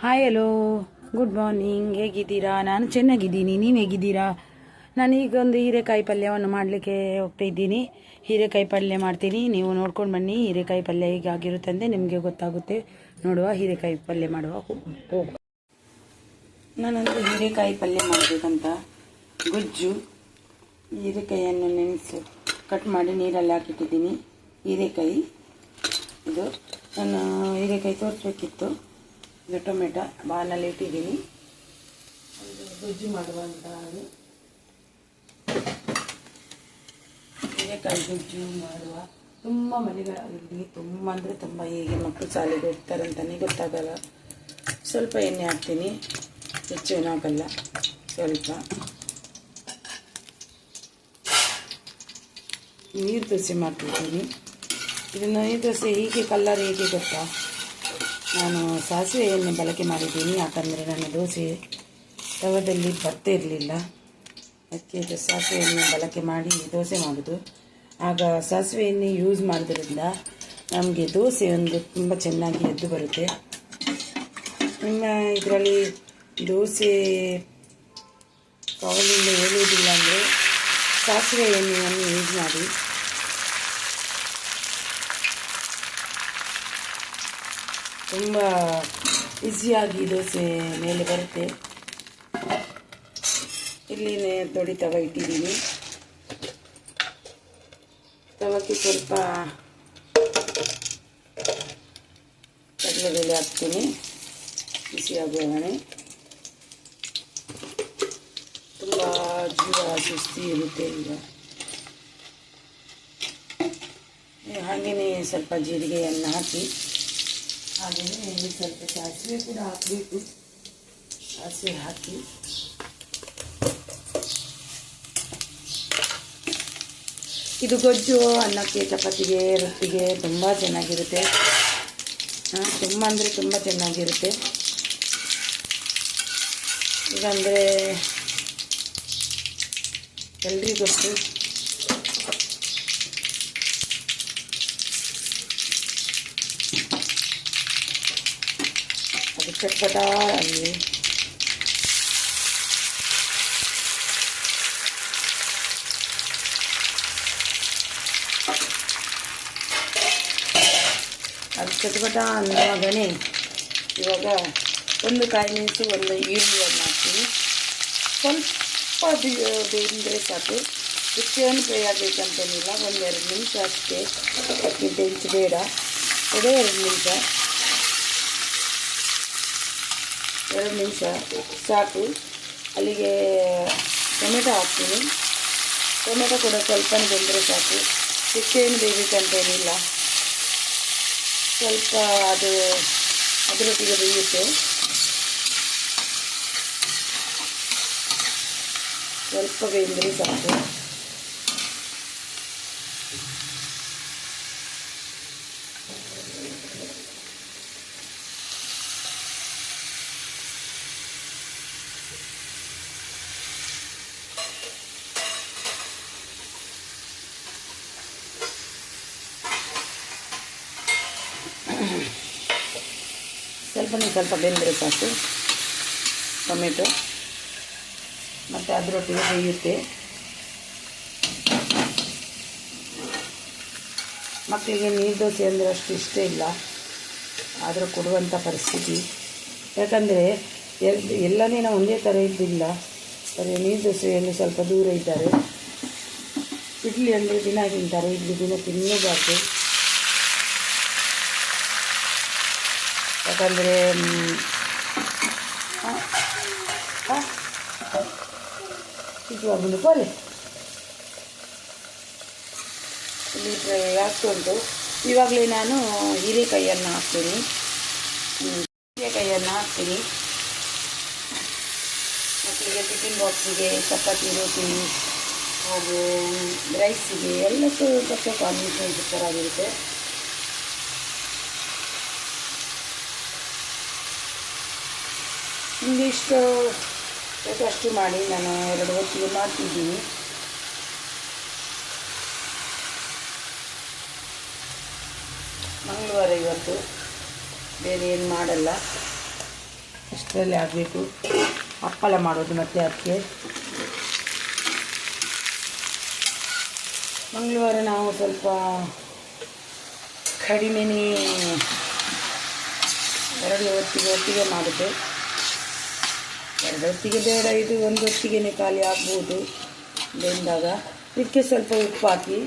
Hi hello good morning. ಹೇಗಿದ್ದೀರಾ? ನಾನು ಚೆನ್ನಾಗಿದ್ದೀನಿ. ನೀವು ಹೇಗಿದ್ದೀರಾ? ನಾನೀಗ ಒಂದು ಹೀರೆಕಾಯಿ ಪಲ್ಯವನ್ನು ಮಾಡಲಿಕ್ಕೆ ಹೋಗ್ತಾ ಇದ್ದೀನಿ. ಹೀರೆಕಾಯಿ ಪಲ್ಯ ಮಾಡ್ತೀನಿ, ನೀವು ನೋಡ್ಕೊಂಡು ಬನ್ನಿ. ಹೀರೆಕಾಯಿ ಪಲ್ಯ ಹೇಗಾಗಿರುತ್ತೆ ಅಂದರೆ ನಿಮಗೆ ಗೊತ್ತಾಗುತ್ತೆ. ನೋಡುವ, ಹೀರೆಕಾಯಿ ಪಲ್ಯ ಮಾಡುವ ಹೋಗುವ. ನಾನಂದು ಹೀರೆಕಾಯಿ ಪಲ್ಯ ಮಾಡಬೇಕಂತ ಗೊಜ್ಜು ಹೀರೆಕಾಯಿಯನ್ನು ನೆನೆಸಿ ಕಟ್ ಮಾಡಿ ನೀರಲ್ಲಿ ಹಾಕಿಟ್ಟಿದ್ದೀನಿ. ಹೀರೆಕಾಯಿ ಇದು ನಾನು ಹೀರೆಕಾಯಿ ತೋರಿಸ್ಬೇಕಿತ್ತು. ಇದು ಟೊಮೆಟೊ ಬಾನಲ್ಲಿ ಇಟ್ಟಿದ್ದೀನಿ. ಒಂದು ಗೊಜ್ಜು ಮಾಡುವಂತ ಹೀರೆಕಾಯಿ ಗೊಜ್ಜು ಮಾಡುವ. ತುಂಬ ಮನೆಗಳಲ್ಲಿ ತುಂಬ ಅಂದರೆ ತುಂಬ ಹೀಗೆ ಮಕ್ಕಳು ಶಾಲೆಗೆ ಹೋಗ್ತಾರೆ ಅಂತಲೇ ಗೊತ್ತಾಗಲ್ಲ. ಸ್ವಲ್ಪ ಎಣ್ಣೆ ಹಾಕ್ತೀನಿ, ಹೆಚ್ಚು ಏನು ಹಾಕಲ್ಲ, ಸ್ವಲ್ಪ ನೀರು ದೋಸೆ ಮಾಡ್ತಿದ್ದೀನಿ. ಇದನ್ನು ನೀರು ದೋಸೆ ಹೀಗೆ ಕಲ್ಲರ್ ಹೇಗೆ ಗೊತ್ತಾ, ನಾನು ಸಾಸಿವೆ ಎಣ್ಣೆ ಬಳಕೆ ಮಾಡಿದ್ದೀನಿ. ಯಾಕಂದರೆ ನನ್ನ ದೋಸೆ ತವದಲ್ಲಿ ಬರ್ತಾ ಇರಲಿಲ್ಲ, ಅದಕ್ಕೆ ಇದು ಸಾಸಿವೆ ಎಣ್ಣೆ ಬಳಕೆ ಮಾಡಿ ದೋಸೆ ಮಾಡೋದು. ಆಗ ಸಾಸಿವೆ ಎಣ್ಣೆ ಯೂಸ್ ಮಾಡೋದ್ರಿಂದ ನಮಗೆ ದೋಸೆ ಒಂದು ತುಂಬ ಚೆನ್ನಾಗಿ ಎದ್ದು ಬರುತ್ತೆ. ನಿಮ್ಮ ಇದರಲ್ಲಿ ದೋಸೆ ಕವಲಿಂದ ಏಳುವುದಿಲ್ಲ ಅಂದರೆ ಸಾಸಿವೆ ಎಣ್ಣೆಯನ್ನು ಯೂಸ್ ಮಾಡಿ. ತುಂಬ ಈಸಿಯಾಗಿ ದೋಸೆ ಮೇಲೆ ಬರುತ್ತೆ. ಇಲ್ಲಿ ದೊಡ್ಡ ತವ ಇಟ್ಟಿದ್ದೀನಿ. ತವಕ್ಕೆ ಸ್ವಲ್ಪ ಕಡಲೆಬೇಳೆ ಹಾಕ್ತೀನಿ, ಬಿಸಿಯಾಗುವವಣೆ. ತುಂಬ ಜೀವ ಸುಸ್ತಿ ಇರುತ್ತೆ ಈಗ. ಹಾಗೆಯೇ ಸ್ವಲ್ಪ ಜೀರಿಗೆಯನ್ನು ಹಾಕಿ, ಹಾಗೆಯೇ ಸ್ವಲ್ಪ ಸಾಸಿವೆ ಕೂಡ ಹಾಕಬೇಕು. ಸಾಸಿವೆ ಹಾಕಿ ಇದು ಗೊಜ್ಜು ಅನ್ನಕ್ಕೆ, ಚಪಾತಿಗೆ, ರೊಟ್ಟಿಗೆ ತುಂಬ ಚೆನ್ನಾಗಿರುತ್ತೆ. ತುಂಬ ಅಂದರೆ ತುಂಬ ಚೆನ್ನಾಗಿರುತ್ತೆ. ಇದಂದರೆ ಎಲ್ರಿಗೂ ಗೊತ್ತು. ಅದು ಚಟ್ಪಟ ಅಲ್ಲಿ ಅದು ಚಟ್ಪಟ ಅನ್ನುವಾಗನೇ ಇವಾಗ ಒಂದು ಕಾಯಿ ಮೆಣಸು, ಒಂದು ಈರುಳ್ಳಿಯನ್ನು ಹಾಕ್ತೀನಿ. ಸ್ವಲ್ಪ ಬೇಯಿಸಿದರೆ ಸಾಕು, ಹೆಚ್ಚೇನು ಫ್ರೈ ಆಗಬೇಕಂತೇನಿಲ್ಲ. ಒಂದೆರಡು ನಿಮಿಷ ಅಷ್ಟೇ, ಅದಕ್ಕಿಂತ ಹೆಚ್ಚು ಬೇಡ. ಅದೇ 2 ನಿಮಿಷ ಸಾಕು. ಅಲ್ಲಿಗೆ ಟೊಮೆಟೊ ಹಾಕ್ತೀನಿ. ಟೊಮೆಟೊ ಕೂಡ ಸ್ವಲ್ಪ ಬೆಂದರೆ ಸಾಕು, ಹೆಚ್ಚೇನು ಬೇಯಬೇಕಂತೇನಿಲ್ಲ. ಸ್ವಲ್ಪ ಅದು ಅದರೊಟ್ಟಿಗೆ ಬೇಯುತ್ತೆ. ಸ್ವಲ್ಪ ಬೇಯಿದ್ರೆ ಸಾಕು. ಸ್ವಲ್ಪ ಬೆಂದರೆ ಸಾಕು ಟೊಮೆಟೊ, ಮತ್ತು ಅದರೊಟ್ಟಿಗೆ ಬೇಯುತ್ತೆ. ಮಕ್ಕಳಿಗೆ ನೀರು ದೋಸೆ ಅಂದರೆ ಅಷ್ಟು ಇಷ್ಟ ಇಲ್ಲ, ಆದರೂ ಕೊಡುವಂಥ ಪರಿಸ್ಥಿತಿ. ಯಾಕಂದರೆ ಎಲ್ಲನೇ ನಾವು ಒಂದೇ ಥರ ಇದ್ದಿಲ್ಲ. ಬರೀ ನೀರು ದೋಸೆಯಲ್ಲಿ ಸ್ವಲ್ಪ ದೂರ ಇದ್ದಾರೆ. ಇಡ್ಲಿ ಅಂದರೆ ದಿನ ತಿಂತಾರೆ, ಇಡ್ಲಿ ದಿನ ತಿನ್ನಬಾರ್ದು. ಯಾಕಂದರೆ ಇದು ಆಗುದು ಪೋಲೆ ಇಲ್ಲಿ ಆಗ್ತಾ ಉಂಟು. ಇವಾಗಲೇ ನಾನು ಹೀರೆಕಾಯಿಯನ್ನು ಹಾಕ್ತೀನಿ. ಮಕ್ಕಳಿಗೆ ಟಿಫಿನ್ ಬಾಕ್ಸಿಗೆ, ಚಪಾತಿ, ರೋಟಿ ಹಾಗೂ ರೈಸಿಗೆ ಎಲ್ಲಕ್ಕೂ ಸ್ವಲ್ಪ ಕಾಂಬಿನೇಷನ್ ಸೂಪರಾಗಿರುತ್ತೆ. ನಿಮಗೆ ಇಷ್ಟು ಅಷ್ಟು ಮಾಡಿ ನಾನು 2 ಹೊತ್ತಿಗೆ ಮಾಡ್ತಿದ್ದೀನಿ. ಮಂಗಳವಾರ ಇವತ್ತು, ಬೇರೆ ಏನು ಮಾಡಲ್ಲ. ಇಷ್ಟರಲ್ಲೇ ಆಗಬೇಕು. ಹಪ್ಪಳ ಮಾಡೋದು ಮತ್ತು ಅದಕ್ಕೆ ಮಂಗಳವಾರ ನಾವು ಸ್ವಲ್ಪ ಕಡಿಮೆನೇ, 2 ಹೊತ್ತಿಗೆ ಮಾಡುತ್ತೆ. 2 ಹೊತ್ತಿಗೆ ಬೇಡ, ಇದು 1 ಹೊತ್ತಿಗೆ ಖಾಲಿ ಆಗ್ಬೋದು ಬೆಂದಾಗ. ಇದಕ್ಕೆ ಸ್ವಲ್ಪ ಉಪ್ಪು ಹಾಕಿ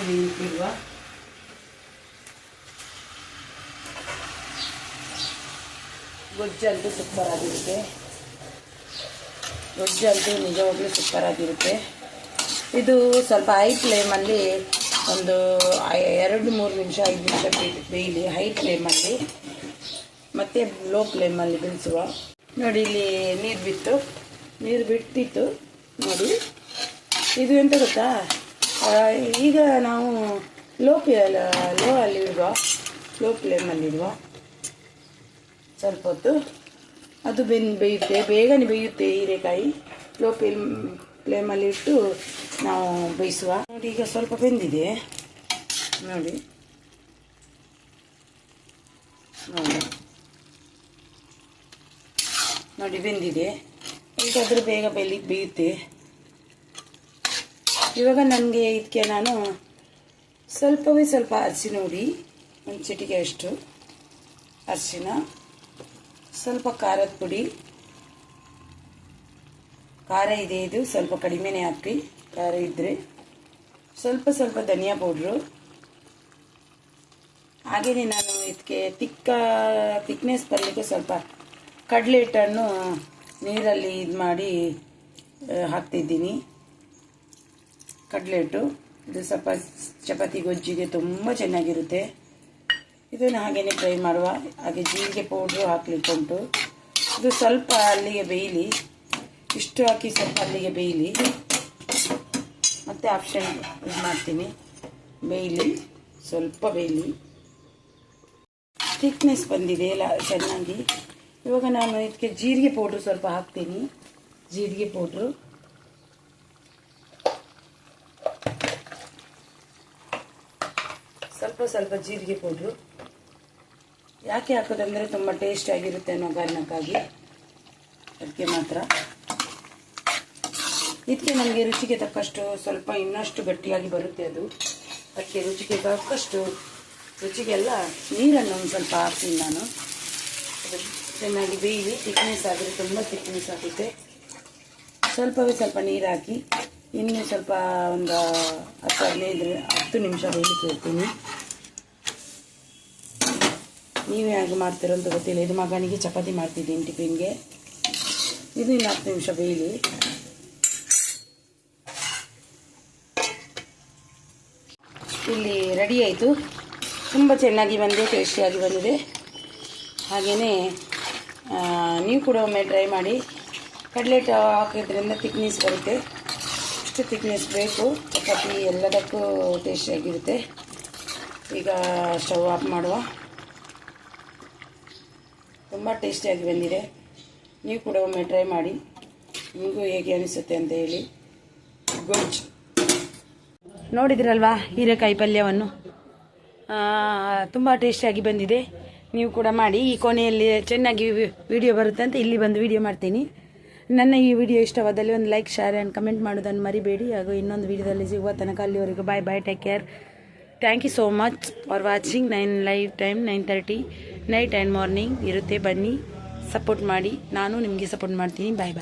ಬೇಯಿಸಿರುವ ಗೊಜ್ಜಂತೂ ಸೂಪರ್ ಆಗಿರುತ್ತೆ. ಗೊಜ್ಜಂತೂ ನಿಜವಾಗ್ಲೂ ಸೂಪರ್ ಆಗಿರುತ್ತೆ. ಇದು ಸ್ವಲ್ಪ ಹೈ ಫ್ಲೇಮಲ್ಲಿ ಒಂದು 2-3 ನಿಮಿಷ 5 ನಿಮಿಷ ಬೇಯಲಿ ಹೈ ಫ್ಲೇಮಲ್ಲಿ, ಮತ್ತು ಲೋ ಫ್ಲೇಮಲ್ಲಿ ಬೇಯಿಸುವ. ನೋಡಿ ಇಲ್ಲಿ ನೀರು ಬಿಟ್ಟಿತ್ತು ನೋಡಿ. ಇದು ಎಂತ ಗೊತ್ತಾ, ಈಗ ನಾವು ಲೋ ಫ್ಲೇಮಲ್ಲಿಡುವ ಸ್ವಲ್ಪ ಹೊತ್ತು. ಅದು ಬೇಯುತ್ತೆ, ಬೇಗನೆ ಬೇಯುತ್ತೆ ಹೀರೆಕಾಯಿ. ಲೋ ಫ್ಲೇಮಲ್ಲಿ ಇಟ್ಟು ನಾವು ಬೇಯಿಸುವ. ನೋಡಿ ಈಗ ಸ್ವಲ್ಪ ಬೆಂದಿದೆ ನೋಡಿ. ನೋಡಿ ಬೆಂದಿದೆ. ಈಗಾದರೂ ಬೇಗ ಬೇಯುತ್ತೆ. ಇವಾಗ ನನಗೆ ಇದಕ್ಕೆ ನಾನು ಸ್ವಲ್ಪ ಅರಿಶಿನ ಹುಡಿ, 1 ಚಿಟಿಕೆ ಅಷ್ಟು ಅರಿಶಿನ, ಸ್ವಲ್ಪ ಖಾರದ ಪುಡಿ, ಖಾರ ಇದೆ ಇದು ಸ್ವಲ್ಪ ಕಡಿಮೆನೇ ಹಾಕಿ ಖಾರ ಇದ್ದರೆ, ಸ್ವಲ್ಪ ಧನಿಯಾ ಪೌಡ್ರು. ಹಾಗೆಯೇ ನಾನು ಇದಕ್ಕೆ ತಿಕ್ನೆಸ್ ಬರಲಿಕ್ಕೆ ಸ್ವಲ್ಪ ಕಡಲೆ ಹಿಟ್ಟನ್ನು ನೀರಲ್ಲಿ ಇದು ಮಾಡಿ ಹಾಕ್ತಿದ್ದೀನಿ. ಕಡಲೆ ಹಿಟ್ಟು ಇದು ಸ್ವಲ್ಪ ಚಪಾತಿ ಗೊಜ್ಜಿಗೆ ತುಂಬ ಚೆನ್ನಾಗಿರುತ್ತೆ. ಇದನ್ನು ಹಾಗೆಯೇ ಫ್ರೈ ಮಾಡುವ. ಹಾಗೆ ಜೀರಿಗೆ ಪೌಡ್ರು ಹಾಕ್ಲಿಕ್ಕೆ ಉಂಟು. ಇದು ಸ್ವಲ್ಪ ಅಲ್ಲಿಗೆ ಬೇಯಲಿ, ಇಷ್ಟು ಹಾಕಿ ಸ್ವಲ್ಪ ಅಲ್ಲಿಗೆ ಬೇಯಲಿ. ಮತ್ತು ಆಪ್ಷನ್ ಇದು ಮಾಡ್ತೀನಿ, ಬೇಯಲಿ, ಸ್ವಲ್ಪ ಬೇಯಲಿ. ಥಿಕ್ನೆಸ್ ಬಂದಿದೆ ಎಲ್ಲ ಚೆನ್ನಾಗಿ. ಇವಾಗ ನಾನು ಇದಕ್ಕೆ ಜೀರಿಗೆ ಪೌಡ್ರು ಸ್ವಲ್ಪ ಹಾಕ್ತೀನಿ. ಜೀರಿಗೆ ಪೌಡ್ರು ಸ್ವಲ್ಪ ಜೀರಿಗೆ ಪೌಡ್ರು ಯಾಕೆ ಹಾಕೋದಂದರೆ ತುಂಬ ಟೇಸ್ಟ್ ಆಗಿರುತ್ತೆ ಅನ್ನೋ ಕಾರಣಕ್ಕಾಗಿ, ಅದಕ್ಕೆ ಮಾತ್ರ. ಇದಕ್ಕೆ ನಮಗೆ ರುಚಿಗೆ ತಕ್ಕಷ್ಟು ಸ್ವಲ್ಪ ಇನ್ನಷ್ಟು ಗಟ್ಟಿಯಾಗಿ ಬರುತ್ತೆ ಅದು. ಅದಕ್ಕೆ ರುಚಿಗೆ ತಕ್ಕಷ್ಟು ರುಚಿಗೆಲ್ಲ ನೀರನ್ನು ಒಂದು ಸ್ವಲ್ಪ ಹಾಕ್ತೀನಿ ನಾನು. ಅದು ಚೆನ್ನಾಗಿ ಬೇಯಲಿ. ಥಿಕ್ನೆಸ್ ಆದರೆ ತುಂಬ ಥಿಕ್ನೆಸ್ ಆಗುತ್ತೆ. ಸ್ವಲ್ಪ ನೀರು ಹಾಕಿ ಇನ್ನೂ ಸ್ವಲ್ಪ ಒಂದು 10 ನಿಮಿಷ ಬೇಯಲಿಕ್ಕೆ ಇರ್ತೀನಿ. ನೀವೇ ಹಾಗೆ ಮಾಡ್ತೀರೋ ಅಂತ ಗೊತ್ತಿಲ್ಲ. ಇದು ಮಗನಿಗೆ ಚಪಾತಿ ಮಾಡ್ತಿದ್ದೀನಿ ಟಿಫಿನ್ಗೆ. ಇದು ಇನ್ನು 10 ನಿಮಿಷ ಬೇಯಲಿ. ಇಲ್ಲಿ ರೆಡಿ ಆಯಿತು. ತುಂಬ ಚೆನ್ನಾಗಿ ಬಂದಿದೆ, ಟೇಸ್ಟಿಯಾಗಿ ಬಂದಿದೆ. ಹಾಗೆಯೇ ನೀವು ಕೂಡ ಒಮ್ಮೆ ಟ್ರೈ ಮಾಡಿ. ಕಡಲೆ ಹಿಟ್ಟು ಹಾಕೋದ್ರಿಂದ ಥಿಕ್ನೆಸ್ ಬರುತ್ತೆ. ಇಷ್ಟು ಥಿಕ್ನೆಸ್ ಬೇಕು ಚಪಾತಿ ಎಲ್ಲದಕ್ಕೂ ಟೇಸ್ಟಿಯಾಗಿರುತ್ತೆ. ಈಗ ಸ್ಟವ್ ಆಫ್ ಮಾಡುವ. ತುಂಬ ಟೇಸ್ಟಿಯಾಗಿ ಬಂದಿದೆ. ನೀವು ಕೂಡ ಒಮ್ಮೆ ಟ್ರೈ ಮಾಡಿ, ನಿಮಗೂ ಹೇಗೆ ಅನಿಸುತ್ತೆ ಅಂತ ಹೇಳಿ. ಗೊಜ್ಜು ನೋಡಿದ್ರಲ್ವಾ ಹೀರೆಕಾಯಿ ಪಲ್ಯವನ್ನು, ತುಂಬ ಟೇಸ್ಟಿಯಾಗಿ ಬಂದಿದೆ. ನೀವು ಕೂಡ ಮಾಡಿ. ಈ ಕೊನೆಯಲ್ಲಿ ಚೆನ್ನಾಗಿ ವಿಡಿಯೋ ಬರುತ್ತೆ ಅಂತ ಇಲ್ಲಿ ಬಂದು ವಿಡಿಯೋ ಮಾಡ್ತೀನಿ. ನನ್ನ ಈ ವಿಡಿಯೋ ಇಷ್ಟವಾದಲ್ಲಿ ಒಂದು ಲೈಕ್, ಶೇರ್ ಆ್ಯಂಡ್ ಕಮೆಂಟ್ ಮಾಡೋದನ್ನು ಮರಿಬೇಡಿ. ಹಾಗೂ ಇನ್ನೊಂದು ವಿಡಿಯೋದಲ್ಲಿ ಸಿಗುವ ತನಕ ಅಲ್ಲಿವರೆಗೂ bye, take care. Thank you so much for watching. Live time 9:30 night and morning ಇರುತ್ತೆ. ಬನ್ನಿ, ಸಪೋರ್ಟ್ ಮಾಡಿ. ನಾನು ನಿಮಗೆ ಸಪೋರ್ಟ್ ಮಾಡ್ತೀನಿ. ಬಾಯ್.